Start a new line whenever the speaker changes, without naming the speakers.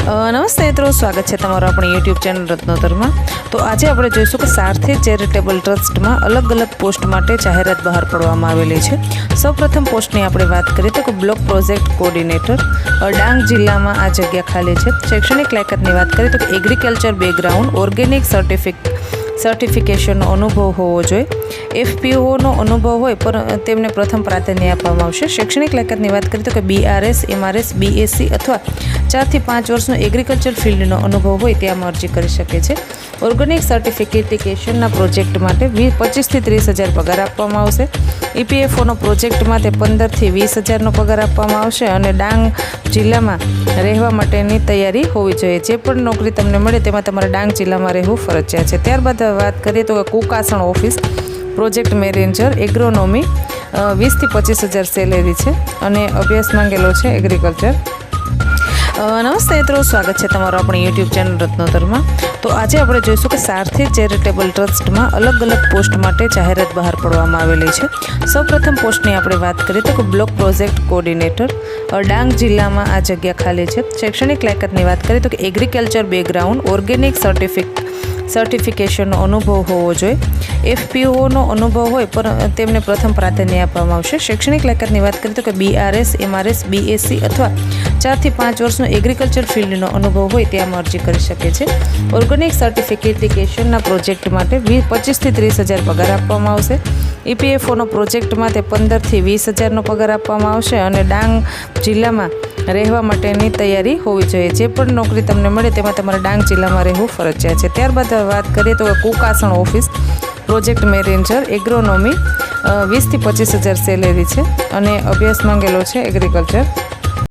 નમસ્તે મિત્રો, સ્વાગત છે તમારું આપણી યુટ્યુબ ચેનલ રત્નોતરમાં। તો આજે આપણે જોઈશું કે સારથી ચેરિટેબલ ટ્રસ્ટમાં અલગ અલગ પોસ્ટ માટે જાહેરાત બહાર પાડવામાં આવેલી છે। સૌપ્રથમ પોસ્ટની આપણે વાત કરીએ તો કે બ્લોક પ્રોજેક્ટ કોર્ડિનેટર ડાંગ જિલ્લામાં આ જગ્યા ખાલી છે। શૈક્ષણિક લાયકાતની વાત કરીએ તો કે એગ્રીકલ્ચર બેકગ્રાઉન્ડ, ઓર્ગેનિક સર્ટિફિકેશનનો અનુભવ હોવો જોઈએ। FPOનો અનુભવ હોય પર તેમને પ્રથમ પ્રાધાન્ય આપવામાં આવશે। શૈક્ષણિક લાયકાતની વાત કરીએ તો કે BRS, MRS, BSc અથવા 4 થી 5 વર્ષનો એગ્રીકલ્ચર ફિલ્ડનો અનુભવ હોય ત્યાં અરજી કરી શકે છે। ઓર્ગેનિક સર્ટિફિકેશનના પ્રોજેક્ટ માટે 25 થી 30 હજાર પગાર આપવામાં આવશે। EPFOનો પ્રોજેક્ટ માટે 15 થી 20 હજારનો પગાર આપવામાં આવશે અને ડાંગ જિલ્લામાં રહેવા માટેની તૈયારી હોવી જોઈએ। જે પણ નોકરી તમને મળે તેમાં તમારે ડાંગ જિલ્લામાં રહેવું ફરજિયાત છે। ત્યારબાદ વાત કરીએ તો કુકાસણ ઓફિસ પ્રોજેક્ટ મેનેજર એગ્રોનોમી 20 થી 25 હજાર સેલેરી છે અને અભ્યાસ માંગેલો છે એગ્રીકલ્ચર। નમસ્તે મિત્રો, સ્વાગત છે તમારું આપણી યુટ્યુબ ચેનલ રત્નોતરમાં। તો આજે આપણે જોઈશું કે સારથી ચેરિટેબલ ટ્રસ્ટમાં અલગ અલગ પોસ્ટ માટે જાહેરાત બહાર પાડવામાં આવેલી છે। સૌપ્રથમ પોસ્ટની આપણે વાત કરીએ તો કે બ્લોક પ્રોજેક્ટ કોર્ડિનેટર ડાંગ જિલ્લામાં આ જગ્યા ખાલી છે। શૈક્ષણિક લાયકાતની વાત કરીએ તો કે એગ્રીકલ્ચર બેકગ્રાઉન્ડ, ઓર્ગેનિક સર્ટિફિકેશનનો અનુભવ હોવો જોઈએ। FPOનો અનુભવ હોય પર તેમને પ્રથમ પ્રાધાન્ય આપવામાં આવશે। શૈક્ષણિક લાયકાતની વાત કરીએ તો કે BRS, MRS, BSc અથવા 4 થી 5 વર્ષનો એગ્રીકલ્ચર ફિલ્ડનો અનુભવ હોય ત્યાં અરજી કરી શકે છે। ઓર્ગેનિક સર્ટિફિકેશનના પ્રોજેક્ટ માટે 25 થી 30 હજાર પગાર આપવામાં આવશે। EPFOનો પ્રોજેક્ટ માટે 15 થી 20 હજારનો પગાર આપવામાં આવશે અને ડાંગ જિલ્લામાં રહેવા માટેની તૈયારી હોવી જોઈએ। જે પણ નોકરી તમને મળે તેમાં તમારે ડાંગ જિલ્લામાં રહેવું ફરજિયાત છે। ત્યારબાદ વાત કરીએ તો કુકાસણ ઓફિસ પ્રોજેક્ટ મેનેજર એગ્રોનોમી 20 થી 25 હજાર સેલેરી છે અને અભ્યાસ માંગેલો છે એગ્રીકલ્ચર।